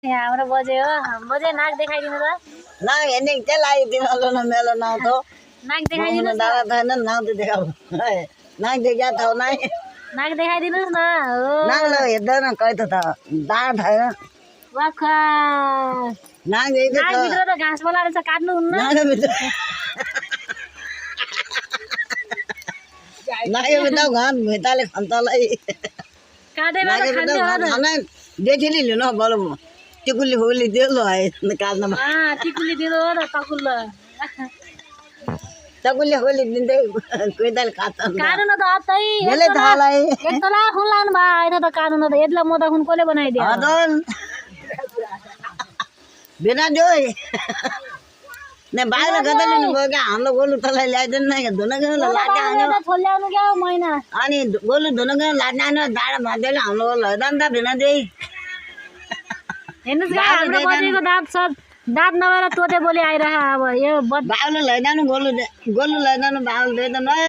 यहाँ हाम्रो बजे हो बजे नाक देखाइदिनु त नाक हेर्ने के लाग्यो तिमीहरू न मेलो नाउ त नाक देखाइदिनु दादा छैन नाउ त देखाऊ नाक देखा त नाइ नाक देखाइदिनुस् न हो नाक ल हेर्दैन कै त दाँत छैन वाखा नाक देख्छ नाक भित्र त घाँस पलाएर छ काट्नु हुन्न नाक भित्र नाक भित्र घाँस भेटाले खन्तलाई काटेमा त खान्छ होला त देखिली लिनु बरु टिकुली फुली दियो है काट्नमा टिकुली दिनु हो त तकुल्लो तकुली फुली दिँदै कोइदाले काट्छ काट्नु न त अतै यसले थालाई एक तला खुन लानु भा आइथ त काट्नु न त यदला मोटा खुन कोले बनाइदियो अदन बिना जोइ ने बाहिर गदले न गयो हाम्रो गोलु तलाई ल्याइदिन न धुन गयो लाटा आयो त छोल्याउनु क्या महिना अनि गोलु धुन गयो लाटा आयो दाडा भाँदैले हाम्रो लैदान त बिना देई हेर्नुस् क्या हाम्रो बजेको दाँत सब दाँत नभएर तोते बोली आइरह अब यो बाउले लैदानु गोलु लैदानु बाउले दिँदैन